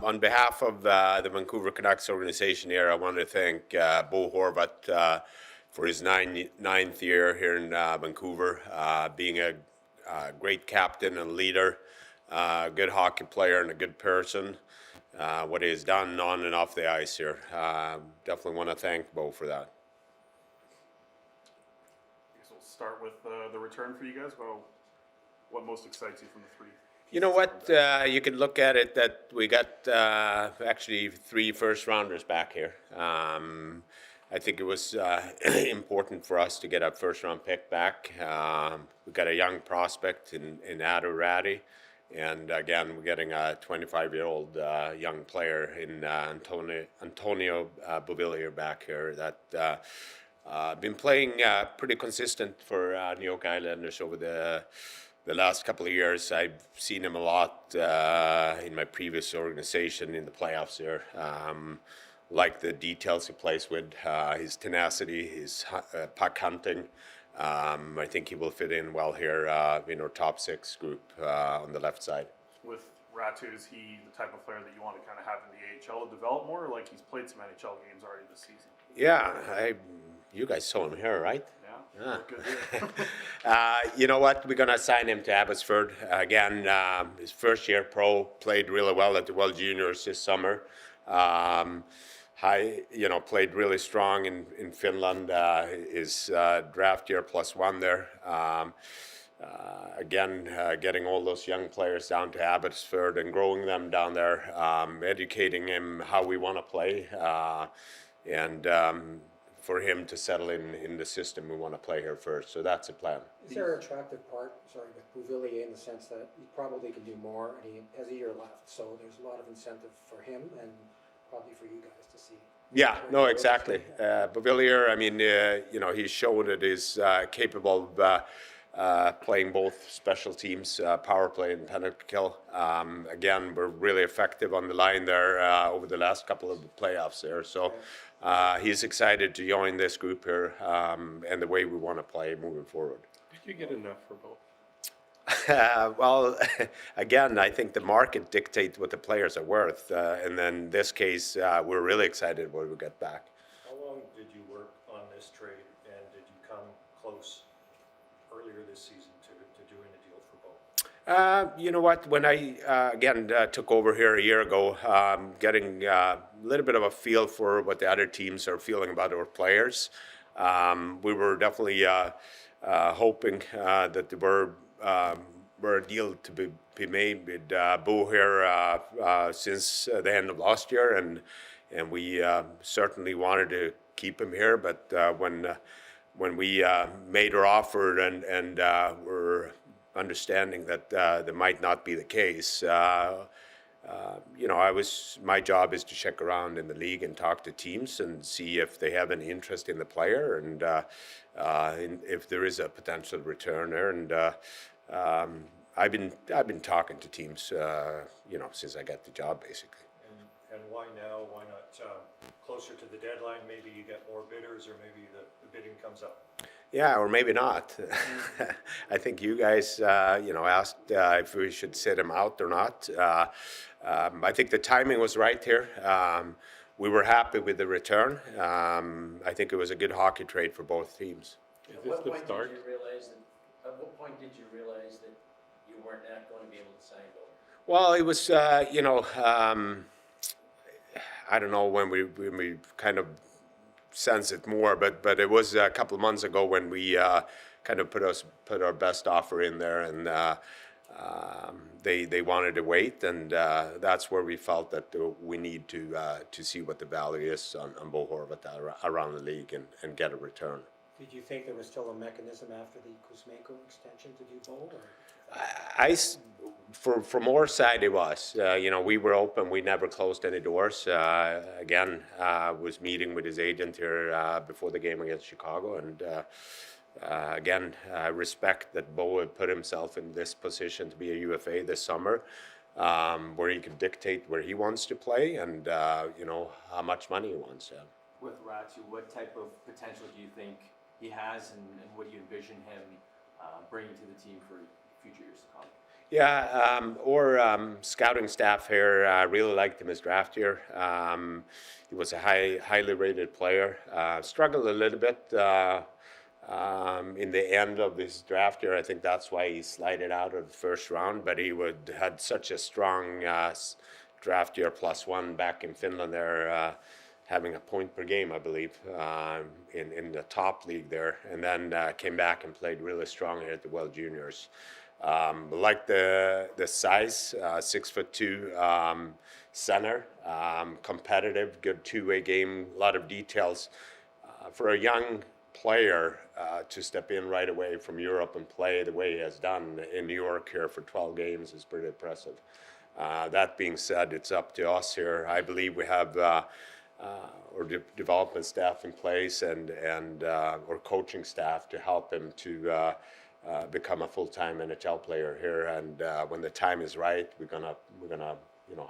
On behalf of the Vancouver Canucks organization here, I want to thank Bo Horvat for his ninth year here in Vancouver, being a great captain and leader, good hockey player and a good person. What he has done on and off the ice here. Definitely want to thank Bo for that. So we'll start with the return for you guys. Well, what most excites you from the three? You know what? You can look at it that we got actually 3 first-rounders back here. I think it was important for us to get a first-round pick back. We got a young prospect in Aatu Raty, and again, we're getting a 25-year-old young player in Antonio Beauvillier back here that been playing pretty consistent for New York Islanders over the last couple of years. I've seen him a lot in my previous organization in the playoffs here. Like the details he plays with, his tenacity, his puck hunting. I think he will fit in well here in our top 6 group on the left side. With Raty, is he the type of player that you want to kind of have in the AHL to develop more, or like he's played some NHL games already this season? Yeah, you guys saw him here, right? Yeah. Good. You know what? We're gonna sign him to Abbotsford again. His first year pro, played really well at the World Juniors this summer. Played really strong in Finland. His draft year +1 there. Getting all those young players down to Abbotsford and growing them down there, educating him how we want to play, and for him to settle in the system we want to play here first. So that's the plan. Is there an attractive part, with Beauvillier in the sense that he probably can do more and he has a year left, so there's a lot of incentive for him and probably for you guys to see? Yeah, no, exactly. Beauvillier, I mean, he's shown that he's capable of playing both special teams, power play and penalty kill. Again, we're really effective on the line there over the last couple of playoffs there. So he's excited to join this group here and the way we want to play moving forward. Did you get enough for both? Well, again, I think the market dictates what the players are worth. And then in this case, we're really excited when we get back. How long did you work on this trade, and did you come close earlier this season to doing a deal for both? You know what? When I, took over here a year ago, getting a little bit of a feel for what the other teams are feeling about our players, we were definitely hoping that there were a deal to be made with Bo here since the end of last year, and we certainly wanted to keep him here. But when we made our offer and were understanding that that might not be the case, my job is to check around in the league and talk to teams and see if they have any interest in the player and if there is a potential return there. And I've been talking to teams, since I got the job, basically. And why now? Why not closer to the deadline? Maybe you get more bidders, or maybe the bidding comes up. Yeah, or maybe not. I think you guys, asked if we should sit him out or not. I think the timing was right here. We were happy with the return. I think it was a good hockey trade for both teams. At what point did you realize that you weren't going to be able to sign Bo? Well, it was, I don't know when we kind of sense it more, but it was a couple of months ago when we kind of put our best offer in there, and they wanted to wait, and that's where we felt that we need to see what the value is on Bo Horvat around the league and get a return. Did you think there was still a mechanism after the Kuzmenko extension to do both? From our side, it was. We were open. We never closed any doors. Was meeting with his agent here before the game against Chicago, and I respect that Bo had put himself in this position to be a UFA this summer, where he can dictate where he wants to play and how much money he wants. With Raty, what type of potential do you think he has, and what do you envision him bringing to the team for future years to come? Our scouting staff here really liked him his draft year. He was a highly rated player. Struggled a little bit in the end of his draft year. I think that's why he slided out of the first round. But he had such a strong draft year, +1 back in Finland there, having a point per game, I believe, in the top league there, and then came back and played really strong here at the World Juniors. Like the size, 6'2", center, competitive, good two-way game, a lot of details. For a young player to step in right away from Europe and play the way he has done in New York here for 12 games is pretty impressive. That being said, it's up to us here. I believe we have our development staff in place and our coaching staff to help him to become a full-time NHL player here. And when the time is right, we're gonna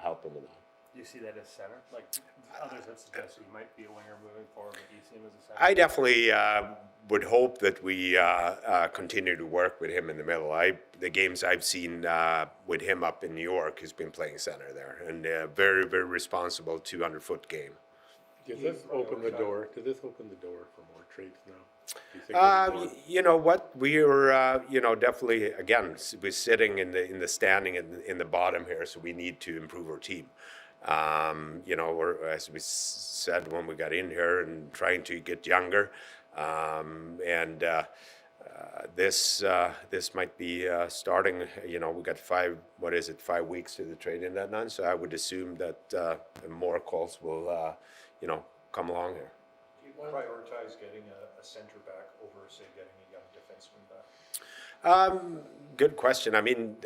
help him with that. Do you see that as center? Like others have suggested he might be a winger moving forward, but do you see him as a center? I definitely would hope that we continue to work with him in the middle. The games I've seen with him up in New York, he's been playing center there, and very, very responsible 200-foot game. Does this open the door? Does this open the door for more trades now? Do you think there's more? You know what? We're definitely, again, we're sitting in the standing in the bottom here, so we need to improve our team. Or as we said when we got in here, and trying to get younger, this might be starting. We got 5 weeks to the trade deadline, so I would assume that more calls will come along here. Do you prioritize getting a center back over, say, getting a young defenseman back? Good question. I mean,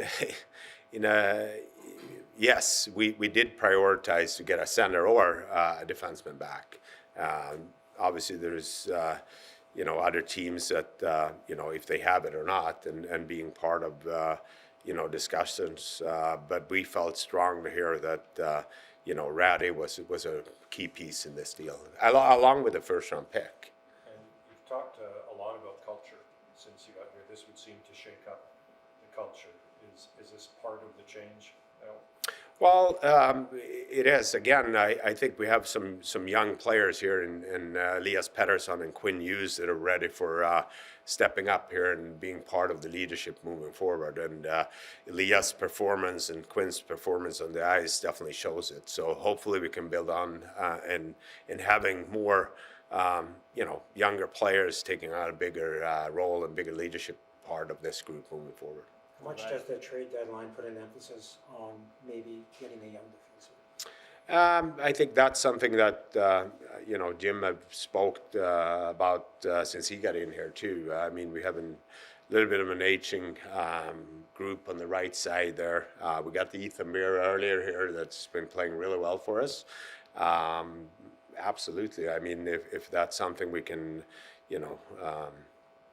yes, we did prioritize to get a center or a defenseman back. Obviously, there's other teams that if they have it or not, and being part of discussions. But we felt strong to hear that Raty was a key piece in this deal, along with the first-round pick. And you've talked a lot about culture since you got here. This would seem to shake up the culture. Is this part of the change now? Well, it is. Again, I think we have some young players here in Elias Pettersson and Quinn Hughes that are ready for stepping up here and being part of the leadership moving forward. And Elias' performance and Quinn's performance on the ice definitely shows it. So hopefully we can build on and having more younger players taking on a bigger role and bigger leadership part of this group moving forward. How much does the trade deadline put an emphasis on maybe getting a young defenseman? I think that's something that Jim have spoke about since he got in here too. I mean, we have a little bit of an aging group on the right side there. We got the Ethan Beer earlier here that's been playing really well for us. Absolutely. I mean, if that's something we can,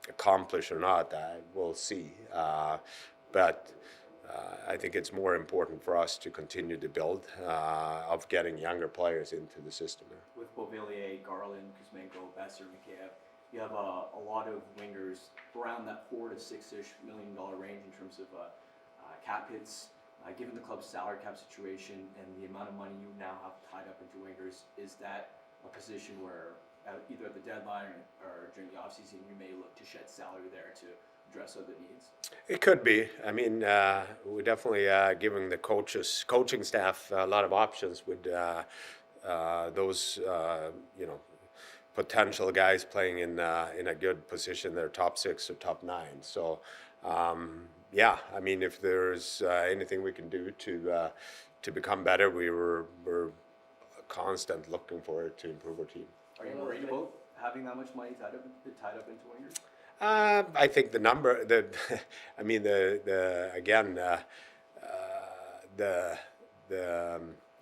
accomplish or not, we'll see. But I think it's more important for us to continue to build of getting younger players into the system. With Beauvillier, Garland, Kuzmenko, Besser, Mikheyev, you have a lot of wingers around that $4 to $6-ish million range in terms of cap hits. Given the club's salary cap situation and the amount of money you now have tied up into wingers, is that a position where either at the deadline or during the offseason you may look to shed salary there to address other needs? It could be. I mean, we're definitely giving the coaching staff a lot of options with those, potential guys playing in a good position. They're top 6 or top 9. So, I mean, if there's anything we can do to become better, we're constant looking for it to improve our team. Are you worried about having that much money tied up into wingers? I think the number, the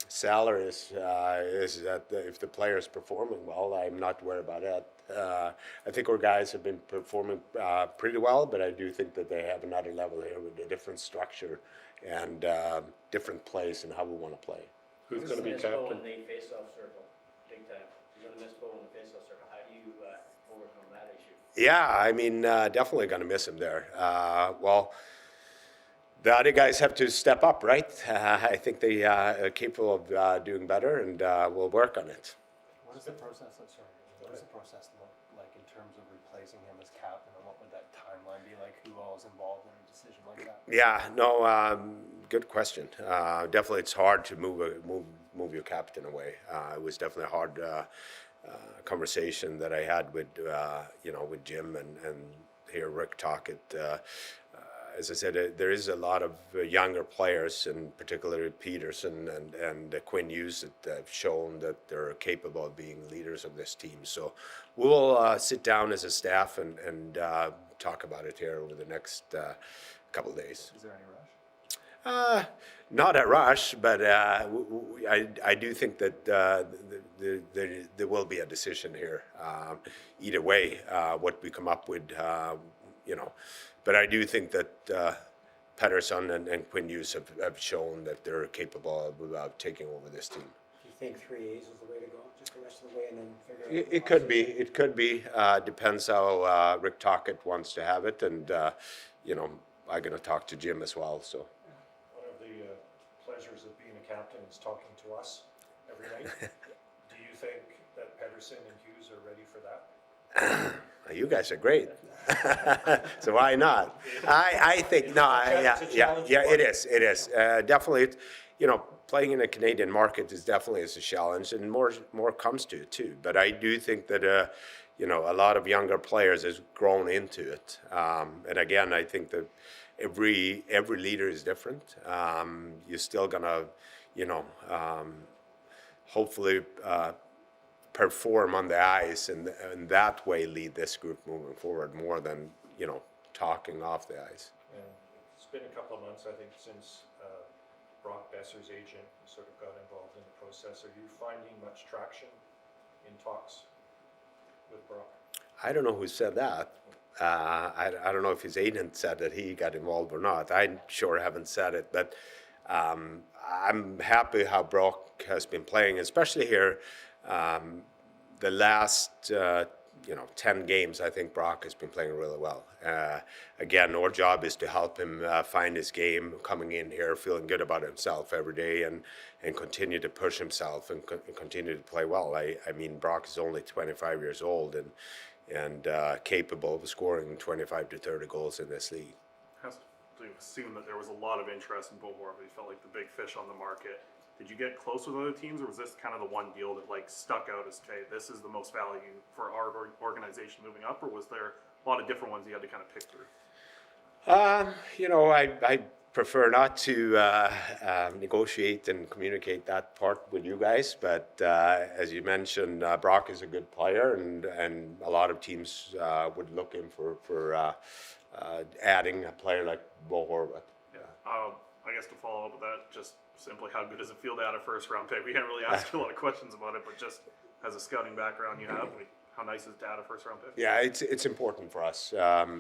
salary is that if the player is performing well, I'm not worried about that. I think our guys have been performing pretty well, but I do think that they have another level here with a different structure and different place and how we want to play. Who's going to be Miss Bo captain? in the face-off circle, big time. You're gonna miss Bo in the face-off circle. How do you overcome that issue? Yeah, I mean, definitely going to miss him there. The other guys have to step up, right? I think they are capable of doing better, and we'll work on it. What is the process, what does the process look like in terms of replacing him as captain, and what would that timeline be like? Who all is involved in a decision like that? Yeah, no, good question. Definitely, it's hard to move your captain away. It was definitely a hard conversation that I had with with Jim and hear Rick talk it. As I said, there is a lot of younger players, and particularly Peterson and Quinn Hughes, that have shown that they're capable of being leaders of this team. So we'll sit down as a staff and talk about it here over the next couple of days. Is there any rush? Not a rush, but I do think that there will be a decision here. Either way, what we come up with, But I do think that Pettersson and Quinn Hughes have shown that they're capable of taking over this team. Do you think 3 A's is the way to go, just the rest of the way, and then figure out? It could be. It could be. Depends how Rick Tocchet wants to have it, and I'm going to talk to Jim as well. So. One of the pleasures of being a captain is talking to us every night. Do you think that Pettersson and Hughes are ready for that? You guys are great. So why not? I think no. Yeah. It is. Definitely. Playing in a Canadian market is definitely a challenge, and more comes to it too. But I do think that a lot of younger players has grown into it. And again, I think that every leader is different. You're still gonna, hopefully perform on the ice, and that way lead this group moving forward more than talking off the ice. And it's been a couple of months, I think, since Brock Besser's agent sort of got involved in the process. Are you finding much traction in talks with Brock? I don't know who said that. I don't know if his agent said that he got involved or not. I sure haven't said it, but I'm happy how Brock has been playing, especially here. The last 10 games, I think Brock has been playing really well. Again, our job is to help him find his game, coming in here, feeling good about himself every day, and continue to push himself and continue to play well. I mean, Brock is only 25 years old and capable of scoring 25 to 30 goals in this league. Has to assume that there was a lot of interest in Bo Horvat. He felt like the big fish on the market. Did you get close with other teams, or was this kind of the one deal that stuck out as, okay, this is the most value for our organization moving up, or was there a lot of different ones you had to kind of pick through? I prefer not to negotiate and communicate that part with you guys, but as you mentioned, Brock is a good player, and a lot of teams would look in for adding a player like Bo Horvat. Yeah. I guess to follow up with that, just simply how good does it feel to add a first round pick? We can't really ask you a lot of questions about it, but just as a scouting background you have, how nice is it to add a first round pick? Yeah, it's important for us.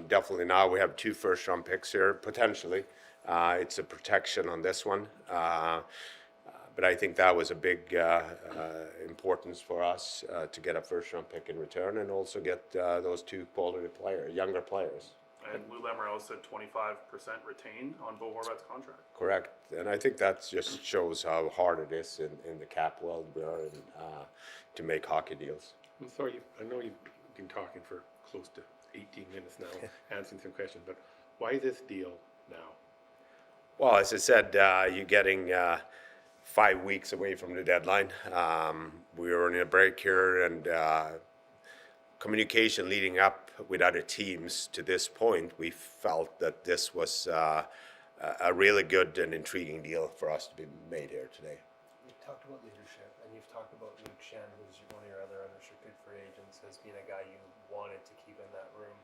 Definitely now we have 2 first round picks here, potentially. It's a protection on this one. But I think that was a big importance for us to get a first round pick in return, and also get those 2 quality younger players. And Lou Lamoriello said 25% retained on Bo Horvat's contract. Correct, and I think that just shows how hard it is in the cap world we are in to make hockey deals. I'm sorry, I know you've been talking for close to 18 minutes now, answering some questions, but why this deal now? Well, as I said, you're getting 5 weeks away from the deadline. We were in a break here, and communication leading up with other teams to this point, we felt that this was a really good and intriguing deal for us to be made here today. You've talked about leadership, and you've talked about Luke Shen, who's one of your other unrestricted free agents, as being a guy you wanted to keep in that room.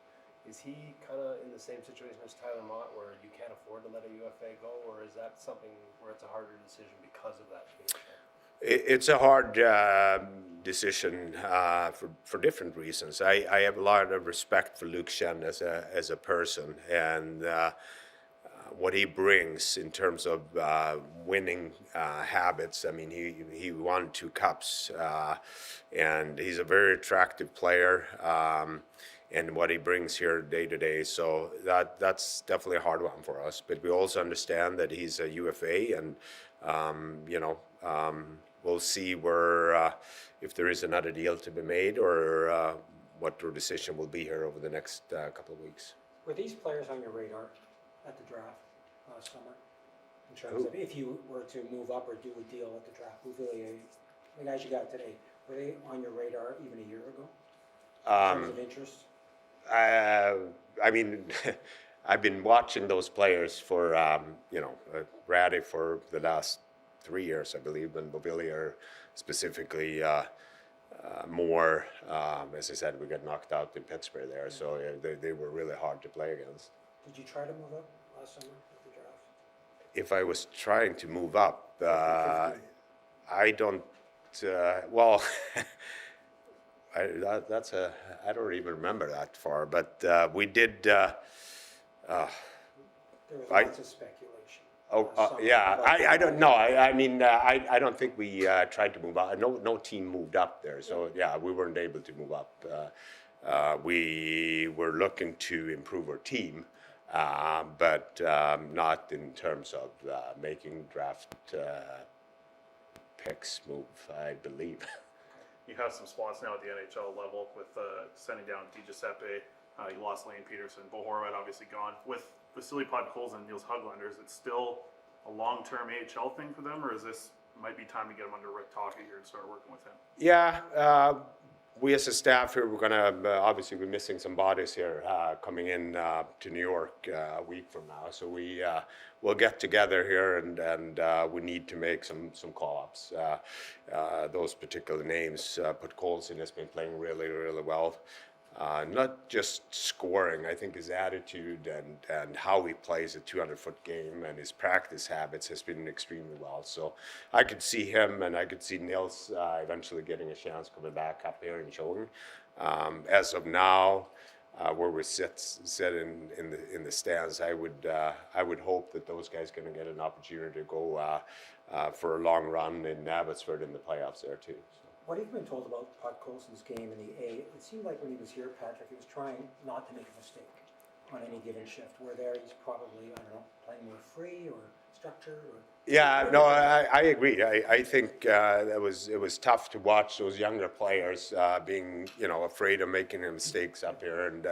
Is he kind of in the same situation as Tyler Mott, where you can't afford to let a UFA go, or is that something where it's a harder decision because of that case? It's a hard decision for different reasons. I have a lot of respect for Luke Shen as a person, and what he brings in terms of winning habits. I mean, he won 2 cups, and he's a very attractive player. and what he brings here day to day. So that's definitely a hard one for us. But we also understand that he's a UFA, and we'll see where if there is another deal to be made, or what their decision will be here over the next couple of weeks. Were these players on your radar at the draft last summer? In terms of if you were to move up or do a deal at the draft, Beauvillier, the guys you got today, were they on your radar even a year ago? In terms of interest? I mean, I've been watching those players for, Raty for the last 3 years, I believe, and Beauvillier specifically more. As I said, we got knocked out in Pittsburgh there, so they were really hard to play against. Did you try to move up last summer at the draft? If I was trying to move up, I don't, well, I don't even remember that far, but we did. There was lots of speculation. last summer Yeah, about I don't know. I don't think we tried to move up. No team moved up there, so yeah, we weren't able to move up. We were looking to improve our team, but not in terms of making draft picks move, I believe. You have some spots now at the NHL level with sending down DiGiuseppe. You lost Lane Peterson, Bo Horvat obviously gone. With Vasily Podkolzin and Niels Höglander, is it still a long-term AHL thing for them, or is this might be time to get him under Rick Tocchet here and start working with him? Yeah, we as a staff here, we're gonna obviously we're missing some bodies here coming in to New York a week from now. So we'll get together here and we need to make some call-ups. Those particular names, Podkolzin has been playing really well. Not just scoring, I think his attitude and how he plays a 200-foot game and his practice habits has been extremely well. So I could see him and I could see Nils eventually getting a chance coming back up here and showing. As of now, where we sit in the stands, I would hope that those guys going to get an opportunity to go for a long run in Abbotsford in the playoffs there too. So. What have you been told about Podkolzin's game in the A? It seemed like when he was here, Patrick, he was trying not to make a mistake on any given shift. Where there, he's probably, I don't know, playing more free or structured or... Yeah, no, I agree. I think it was tough to watch those younger players being, afraid of making mistakes up here and,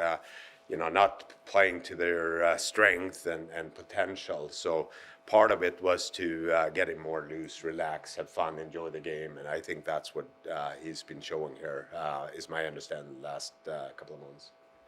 not playing to their strength and potential. So part of it was to get him more loose, relax, have fun, enjoy the game, and I think that's what he's been showing here, is my understanding the last couple of months.